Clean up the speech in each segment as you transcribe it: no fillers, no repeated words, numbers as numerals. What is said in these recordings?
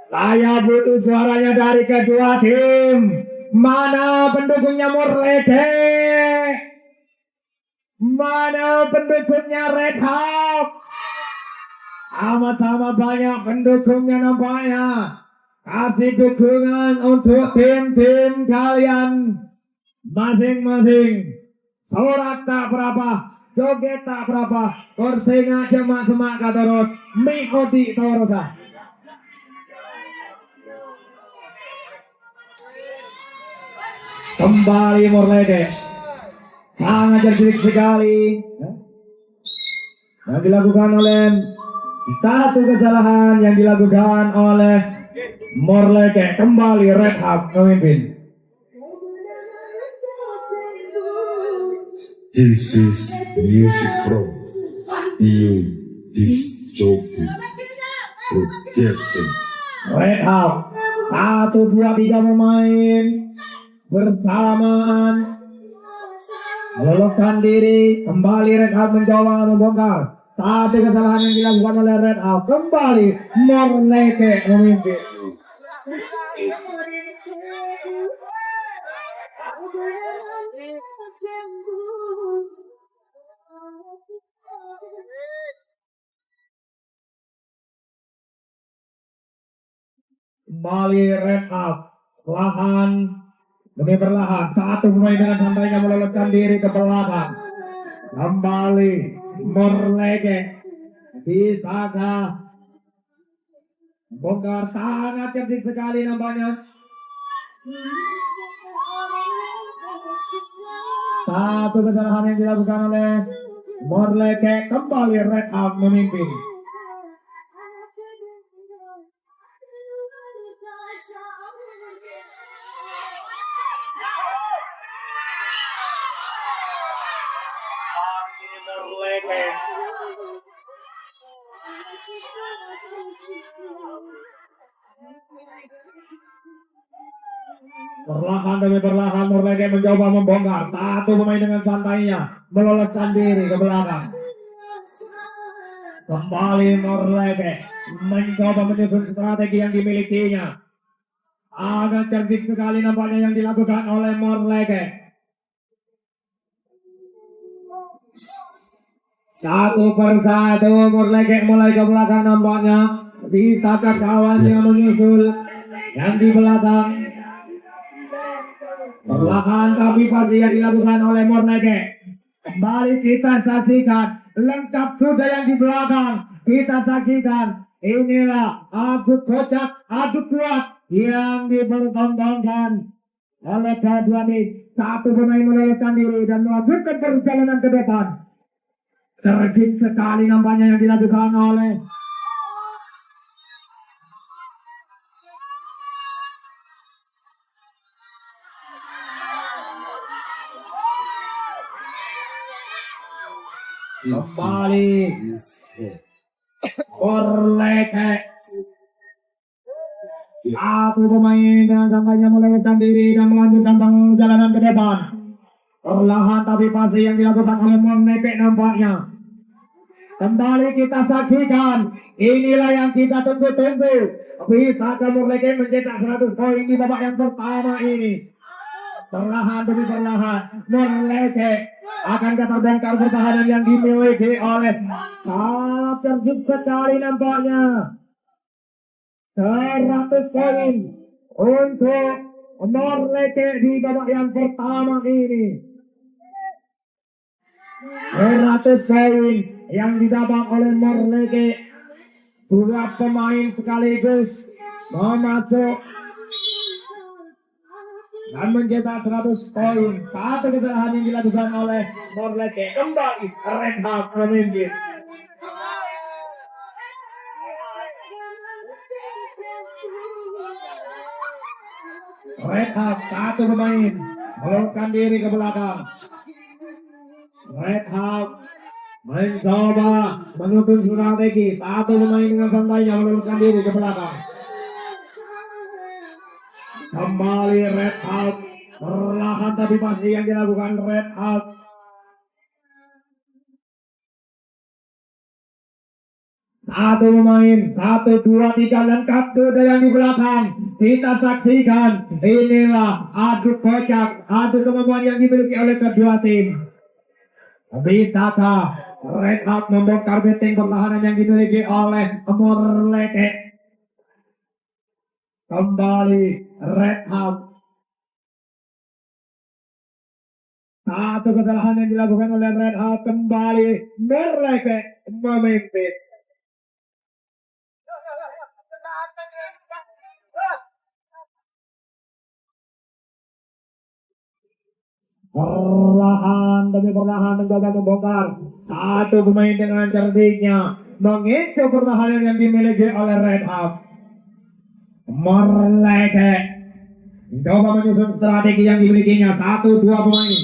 Saya butuh suaranya dari kedua tim. Mana pendukungnya Morleke? Mana pendukungnya Red Hawk? Amat-amat banyak pendukungnya nampaknya. Kasih dukungan untuk tim-tim kalian masing-masing. Sorak tak berapa, joget tak berapa, korsenga semak-semak terus, mengikuti terus. Kembali Morleke, sangat cerdik sekali yang dilakukan oleh satu kesalahan yang dilakukan oleh Morleke. Kembali Red Hawk memimpin. This is music from EU Disc Jockey Production. Red Hawk 1, 2, 3 pemain bersamaan meloloskan diri. Kembali Red Hawk mencoba membongkar satu kesalahan yang dilakukan oleh Red Hawk. Kembali Morleke memimpin. Kembali Red Hawk perlahan demi perlahan, satu pemain dengan santainya meloloskan diri ke belakang. Kembali Morleke, bisakah bongkar? Sangat cerdik sekali nampaknya. Satu kesalahan yang dilakukan oleh Morleke. Kembali Red Hawk memimpin. Perlahan demi perlahan Morleke mencoba membongkar. Satu pemain dengan santainya meloloskan diri ke belakang. Kembali Morleke mencoba menyusun strategi yang dimilikinya. Agak cerdik sekali nampaknya yang dilakukan oleh Morleke. Satu persatu Morleke mulai ke belakang nampaknya. Ditata kawannya menyusul yang di belakang. Perlahan tapi pasti yang dilakukan oleh Morleke. Kembali kita saksikan. Lengkap sudah yang di belakang. Kita saksikan. Inilah adu kocak, adu kuat yang dipertontonkan oleh kedua tim. Satu pemain meloloskan diri dan melanjutkan perjalanan ke depan. Cerdik sekali nampaknya yang dilakukan oleh kembali Morleke. Satu pemain dengan santainya meloloskan diri dan melanjutkan perjalanan ke depan. Perlahan tapi pasti yang dilakukan oleh Morleke nampaknya. Kembali kita saksikan. Inilah yang kita tunggu-tunggu. Bisakah Morleke mencetak 100 poin di babak yang pertama ini? Perlahan demi perlahan Morleke akan terbongkar pertahanan yang dimiliki oleh cerdik sekali nampaknya. 100 poin untuk Morleke di babak yang pertama ini. 100 poin yang didapat oleh Morleke. Dua pemain sekaligus memasuk dan mencetak 100 poin. Satu kesalahan yang dilakukan oleh Morleke. Kembali Red Hawk memimpin. Red Hawk satu pemain meloloskan diri ke belakang. Red Hawk mencoba menuntun strategi. Satu pemain dengan santainya meloloskan diri ke belakang. Kembali Red Hawk perlahan tapi pasti yang dilakukan red out. Satu pemain, 1, 2, 3 lengkap sudah yang di belakang. Kita saksikan, inilah adu kocak, adu kemampuan yang dimiliki oleh kedua tim. Bisakah red out membongkar benteng pertahanan yang dimiliki oleh Morleke? Kembali red out. Satu kesalahan yang dilakukan oleh red out, kembali Morleke memimpin. Perlahan demi perlahan mencoba membongkar. Satu pemain dengan cerdiknya mengincar pertahanan yang dimiliki oleh red out. Morleke coba menyusun strategi yang dimilikinya. 1, 2 pemain.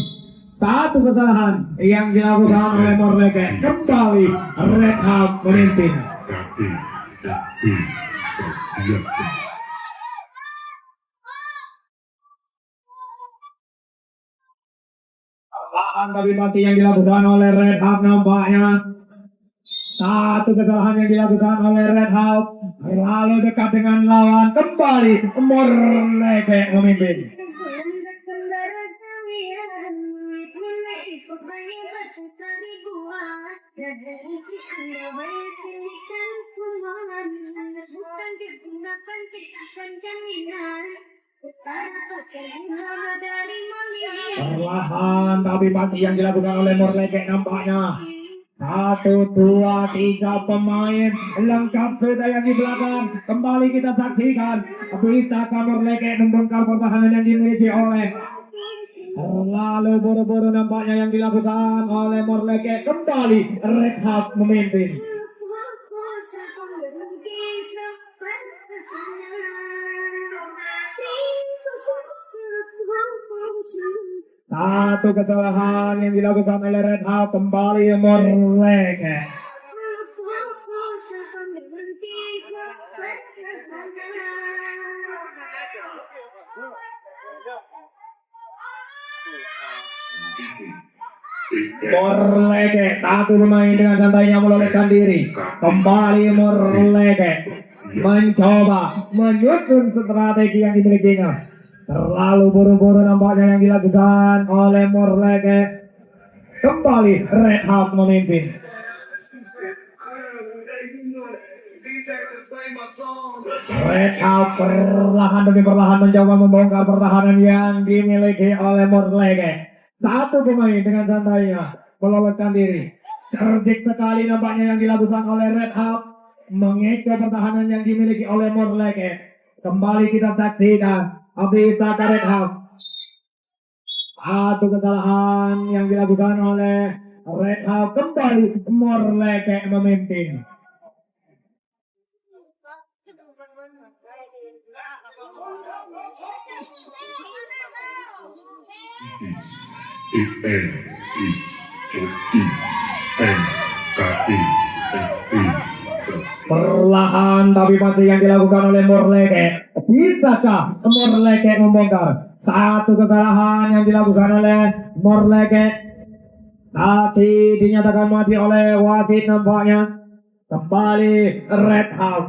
Satu kesalahan yang dilakukan oleh Morleke. Kembali red out memimpin. Kaki dan tim persiapkan. Kesalahan tapi pasti yang dilakukan oleh red out nampaknya. Satu kesalahan yang dilakukan oleh red out. Lalu dekat dengan lawan, kembali Morleke memimpin. Perlahan tapi pasti yang dilakukan oleh Morleke nampaknya. 1, 2, 3 pemain lengkap sudah yang di belakang. Kembali kita saksikan, bisakah Morleke membongkar pertahanan yang dimiliki oleh. Lalu buru-buru nampaknya yang dilakukan oleh Morleke. Kembali red out memimpin. Satu kesalahan yang dilakukan oleh red out, kembali Morleke. Morleke, satu pemain dengan santainya meloloskan diri. Kembali Morleke mencoba menyusun strategi yang dimilikinya. Terlalu buru-buru nampaknya yang dilakukan oleh Morleke. Kembali red out memimpin. Red out perlahan demi perlahan mencoba membongkar pertahanan yang dimiliki oleh Morleke. Satu pemain dengan santainya meloloskan diri. Cerdik sekali nampaknya yang dilakukan oleh red out. Mengejar pertahanan yang dimiliki oleh Morleke. Kembali kita saksikan. Bisa red out. Satu kesalahan yang dilakukan oleh red out, kembali Morleke memimpin. IN is Turki NKIFP. Perlahan tapi pasti yang dilakukan oleh Morleke. Bisakah Morleke membongkar? Satu kesalahan yang dilakukan oleh Morleke. Tapi dinyatakan mati oleh wasit nampaknya. Kembali red out.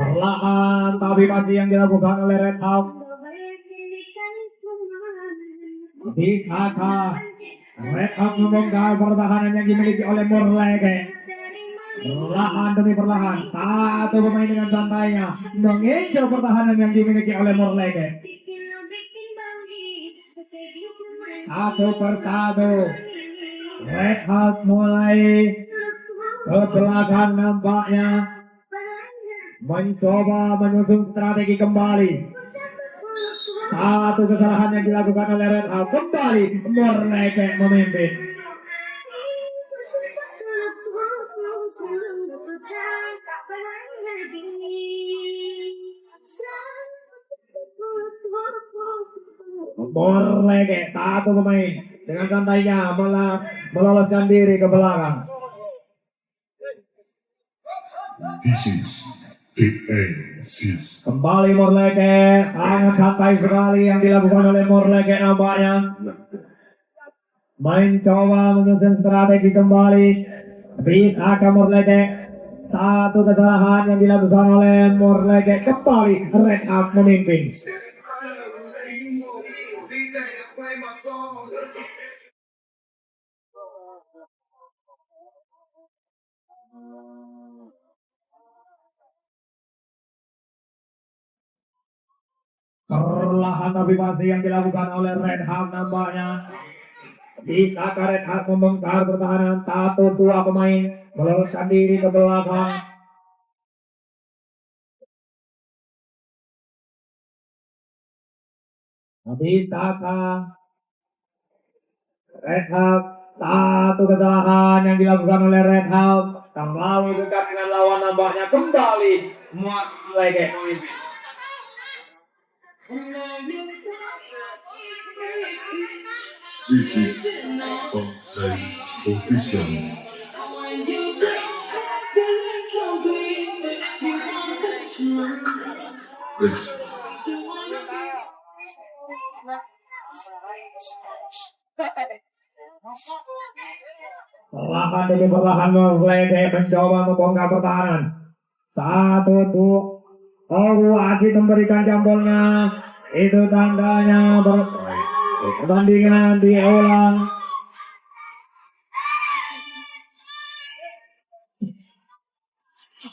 Perlahan tapi pasti yang dilakukan oleh red out. Bisakah red out membongkar pertahanan yang dimiliki oleh Morleke? Perlahan demi perlahan, satu pemain dengan santainya mengejar pertahanan yang dimiliki oleh Morleke. Satu persatu, red out mulai ke belakang nampaknya mencoba menyusun strategi kembali. Satu kesalahan yang dilakukan oleh red out, kembali Morleke memimpin. Morleke, satu pemain dengan santainya meloloskan diri ke belakang. This is Defenses. Kembali Morleke, sangat santai sekali yang dilakukan oleh Morleke nampaknya. Main coba menyusun strategi kembali. Bisa ke Morleke. Satu kesalahan yang dilakukan oleh Morleke, kembali Red Hawk memimpin. Perlahan tapi pasti yang dilakukan oleh Red Hawk nampaknya. Bisa ke Red Hawk membongkar pertahanan. Satu dua pemain meloloskan diri ke belakang. Bisa ke Red Hawk. Satu kesalahan yang dilakukan oleh Red Hawk. Terlalu dekat dengan lawan nampaknya, kembali Morleke memimpin. This is offside official. This Perlahan demi perlahan Morleke mencoba membongkar pertahanan. Satu tuh. Wasit memberikan jempolnya. Itu tandanya pertandingan diulang.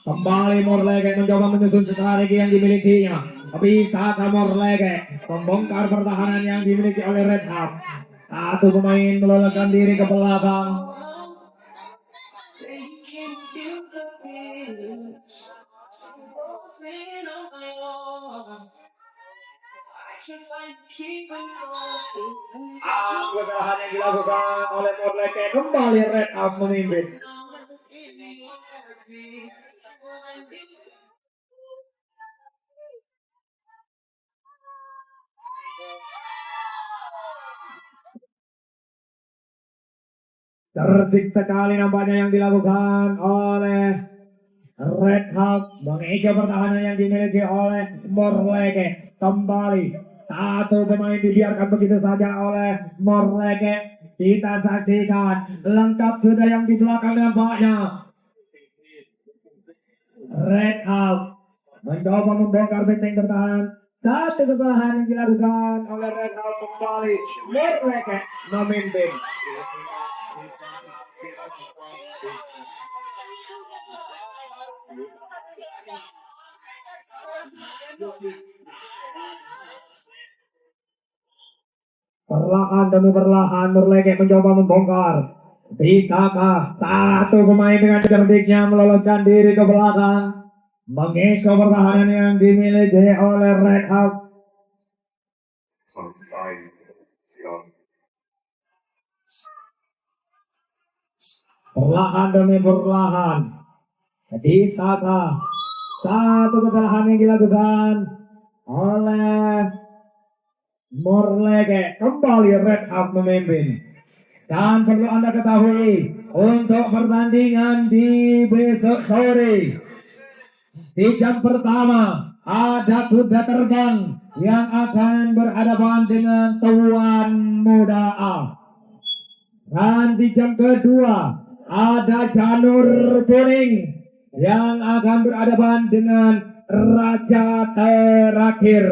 Kembali Morleke mencoba menyusun strategi yang dimilikinya. Tapi kata Morleke membongkar pertahanan yang dimiliki oleh Red Hawk. Satu pemain meloloskan diri ke belakang. Kesalahan yang dilakukan oleh Morleke, kembali Red Hawk memimpin. Terdik sekali nampaknya yang dilakukan oleh Red Hawk, mengejar pertahanan yang dimiliki oleh Morleke. Kembali satu pemain dibiarkan begitu saja oleh Morleke. Kita saksikan lengkap sudah yang di belakang nampaknya. Red Hawk mencoba membongkar benteng bertahan. Satu kesalahan yang dilakukan oleh Red Hawk, kembali Morleke memimpin. Perlahan demi perlahan Morleke mencoba membongkar. Bisakah satu pemain dengan cerdiknya meloloskan diri ke belakang, mengecoh pertahanan yang dimiliki oleh Red Hawk. Perlahan demi perlahan. Bisakah satu kesalahan yang dilakukan oleh Morleke, kembali Red Hawk memimpin. Dan perlu Anda ketahui, untuk pertandingan di besok sore, di jam pertama ada kuda terbang yang akan berhadapan dengan tuan muda A. Dan di jam kedua ada janur kuning yang akan berhadapan dengan raja terakhir.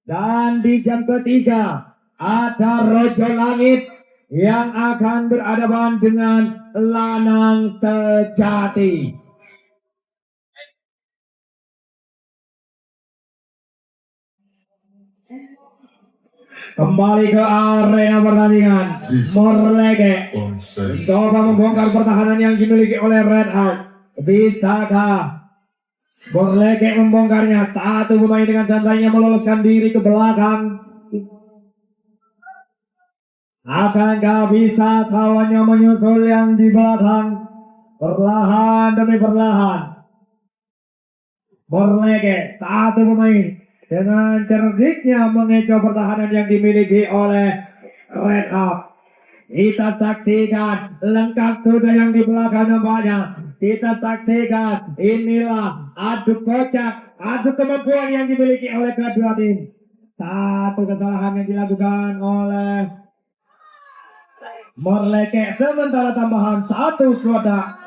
Dan di jam ketiga ada Rojo Langit yang akan berhadapan dengan Lanang Sejati. Kembali ke arena pertandingan. Morleke coba membongkar pertahanan yang dimiliki oleh Red Hawk. Bisakah Morleke membongkarnya? Satu pemain dengan santainya meloloskan diri ke belakang. Akankah bisa kawannya menyusul yang di belakang? Perlahan demi perlahan Morleke, satu pemain dengan cerdiknya mengecoh pertahanan yang dimiliki oleh Red Hawk. Kita saksikan lengkap sudah yang di belakang nampaknya. kita saksikan inilah adu kocak, adu kemampuan yang dimiliki oleh kedua tim. Satu kesalahan yang dilakukan oleh Morleke, sementara tambahan satu kotak.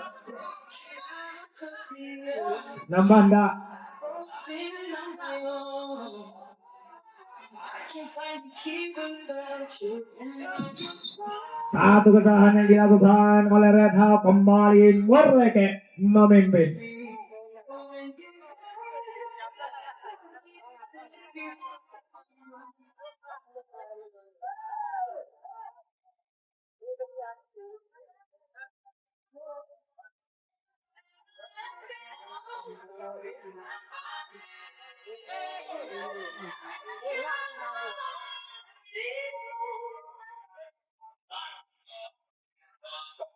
Nambah enggak? Satu kesalahan yang dilakukan oleh Red Hawk, kembali Morleke memimpin.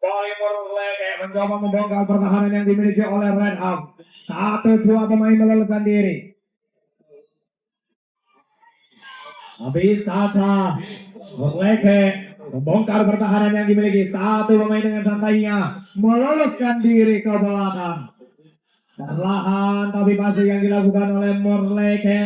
Kembali Morleke mencoba membongkar pertahanan yang dimiliki oleh Red Hawk. Satu dua pemain meloloskan diri. Habis kata Morleke membongkar pertahanan yang dimiliki. Satu pemain dengan santainya meloloskan diri ke belakang. Perlahan tapi pasti yang dilakukan oleh Morleke.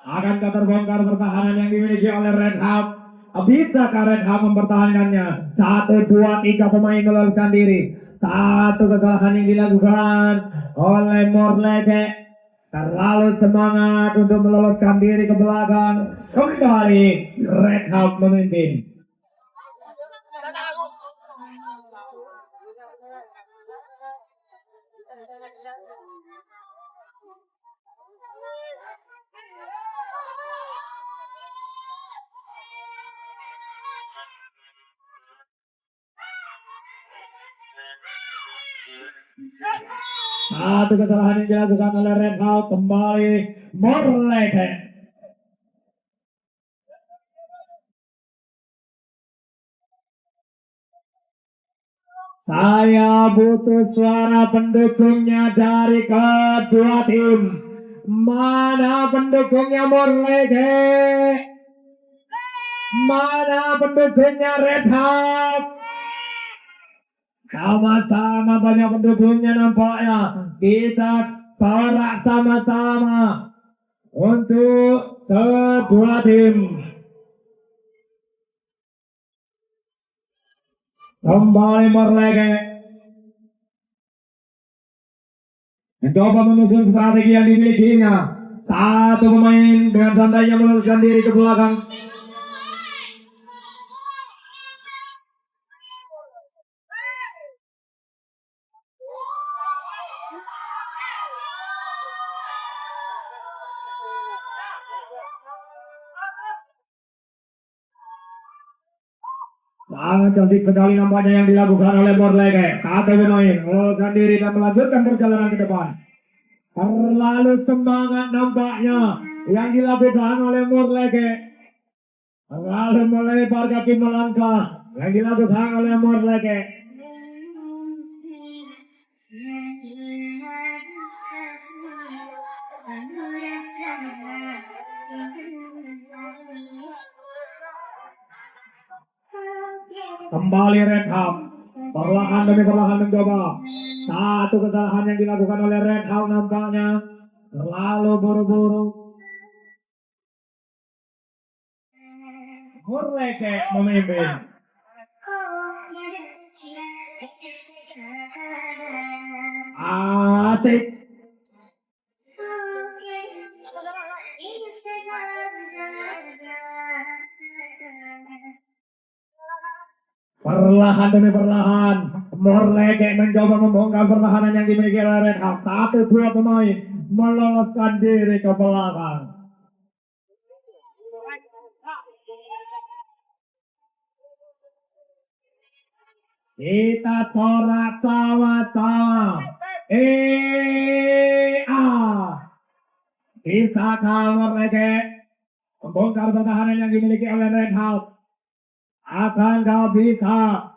Akankah terbongkar pertahanan yang dimiliki oleh Red Hawk? Bisakah Red Hawk mempertahankannya? 1, 2, 3 pemain meloloskan diri. Satu kesalahan yang dilakukan oleh Morleke. Terlalu semangat untuk meloloskan diri ke belakang. Kembali Red Hawk memimpin. Satu kesalahan yang dilakukan oleh Red Hawk, kembali Morleke. Saya butuh suara pendukungnya dari kedua tim. Mana pendukungnya Morleke? Mana pendukungnya Red Hawk? Sama-sama banyak pendukungnya nampaknya. Kita sorak sama-sama untuk kedua tim. Kembali Morleke mencoba menyusun strategi yang dimilikinya. Satu pemain dengan santainya meloloskan diri ke belakang. Sangat cantik sekali nampaknya yang dilakukan oleh Morleke. Satu pemain meloloskan diri dan melanjutkan perjalanan ke depan. Terlalu semangat nampaknya yang dilakukan oleh Morleke. Terlalu melebar kaki melangkah yang dilakukan oleh Morleke. Kembali Red Hawk, perlahan demi perlahan mencoba. Satu kesalahan yang dilakukan oleh Red Hawk nampaknya terlalu buru-buru. Morleke memimpin. Asik. Perlahan demi perlahan, Morleke mencoba membongkar pertahanan yang dimiliki oleh Red Hawk. 1, 2 pemain meloloskan diri ke belakang. Kita sorak sama-sama. Bisakah Morleke membongkar pertahanan yang dimiliki oleh Red Hawk? Akankah bisa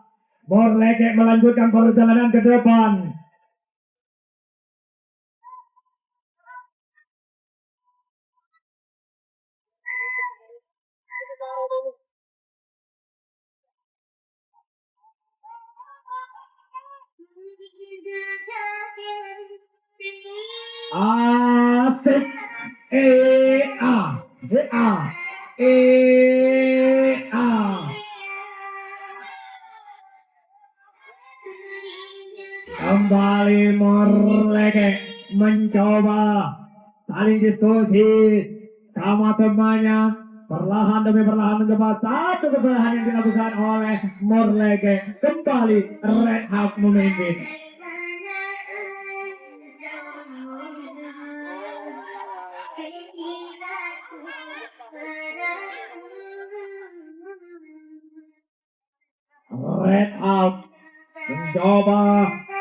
Morleke melanjutkan perjalanan ke depan? Asik. A. A. A. Kembali Morleke mencoba saling diskusi sama temannya, perlahan demi perlahan mencoba satu kesalahan yang dilakukan oleh Morleke. Kembali Red Hawk memimpin. Red Hawk mencoba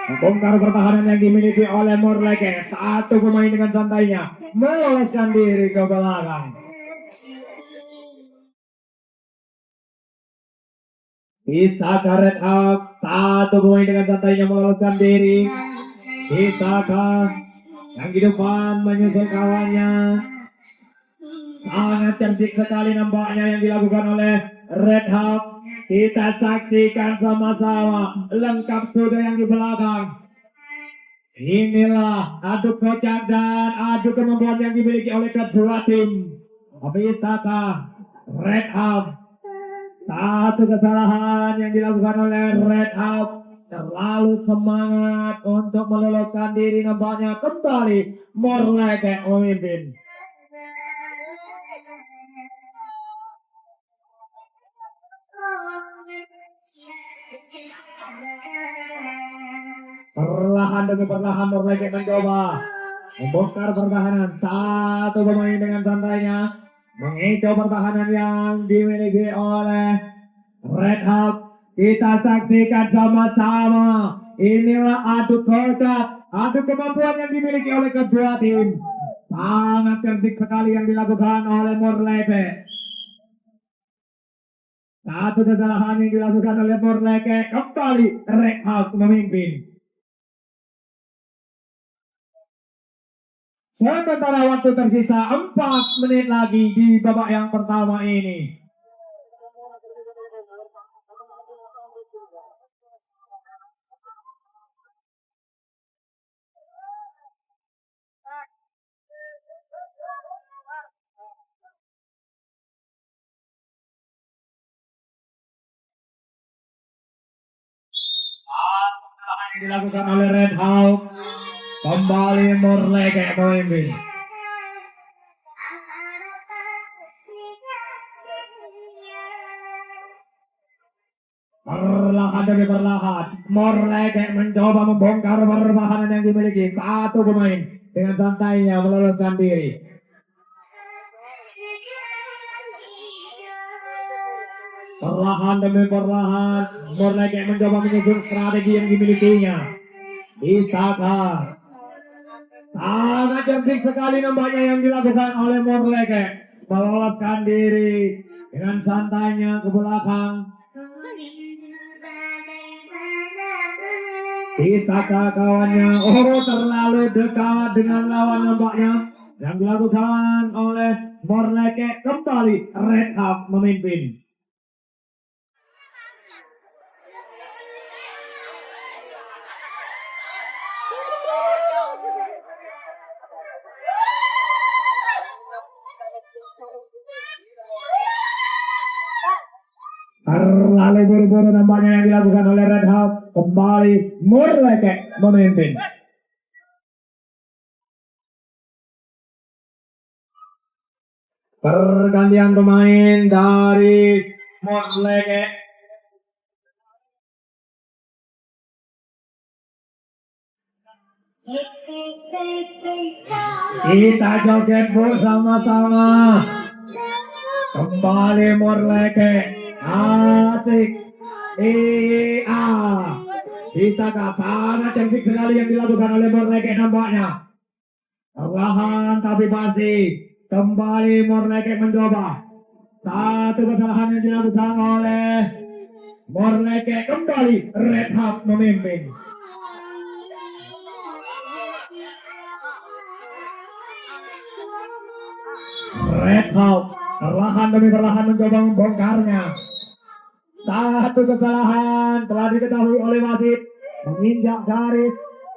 membongkar pertahanan yang dimiliki oleh Morleke. Satu pemain dengan santainya meloloskan diri ke belakang. Bisakah Red Hawk satu pemain dengan santainya meloloskan diri? Bisakah yang di depan menyusul kawannya? Sangat cerdik sekali nampaknya yang dilakukan oleh Red Hawk. Kita saksikan sama-sama, lengkap sudah yang di belakang. Inilah adu kocak dan adu kemampuan yang dimiliki oleh kedua tim. Bisakah Red Hawk? Satu kesalahan yang dilakukan oleh Red Hawk, terlalu semangat untuk meloloskan diri, nampaknya kembali Morleke memimpin. Perlahan demi perlahan Morleke mencoba membongkar pertahanan. Satu pemain dengan santainya mengecoh pertahanan yang dimiliki oleh Red Hawk. Kita saksikan sama-sama. Inilah adu kocak, adu kemampuan yang dimiliki oleh kedua tim. Sangat cerdik sekali yang dilakukan oleh Morleke. Satu kesalahan yang dilakukan oleh Morleke, kembali Red Hawk memimpin. Sementara waktu tersisa 4 menit lagi di babak yang pertama ini. Dilakukan oleh Red Hawk. Kembali Morleke memimpin. Perlahan demi perlahan Morleke mencoba membongkar pertahanan yang dimiliki satu pemain dengan santainya meloloskan diri. Perlahan demi perlahan Morleke mencoba menyusun strategi yang dimilikinya. Bisakah? Sangat cerdik sekali nampaknya yang dilakukan oleh Morleke, meloloskan diri dengan santainya ke belakang. Bisakah kawannya? Oh, terlalu dekat dengan lawan nampaknya yang dilakukan oleh Morleke. Kembali Red Hawk memimpin. Terlalu buru-buru nampaknya yang dilakukan oleh Red Hawk. Kembali Morleke memimpin. Pergantian pemain dari Morleke. Kita joget bersama-sama. Kembali Morleke. Asik. Iya. Bisakah? Sangat cerdik sekali yang dilakukan oleh Morleke nampaknya. Perlahan tapi pasti. Kembali Morleke mencoba. Satu kesalahan yang dilakukan oleh Morleke. Kembali Red Hawk memimpin. Red Hawk perlahan demi perlahan mencoba membongkarnya. Satu kesalahan telah diketahui oleh wasit, menginjak garis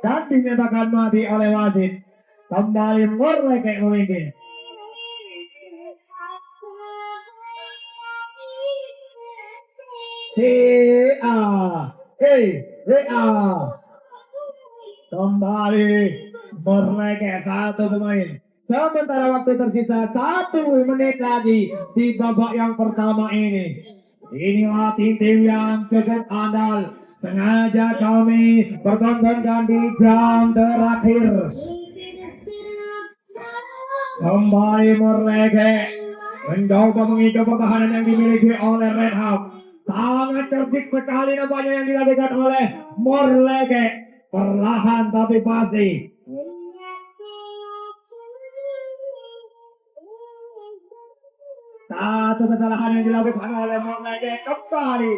dan dinyatakan mati oleh wasit. Kembali Morleke memimpin. WA kembali Morleke satu pemain. Sementara waktu tersisa 1 menit lagi di babak yang pertama ini. Inilah tim-tim yang cukup andal. Sengaja kami pertontonkan di jam terakhir. Kembali Morleke mencoba mengikat pertahanan yang dimiliki oleh Red Hawk. Sangat cerdik sekali nampaknya yang dilakukan oleh Morleke. Perlahan tapi pasti. Satu kesalahan yang dilakukan oleh Morleke kembali.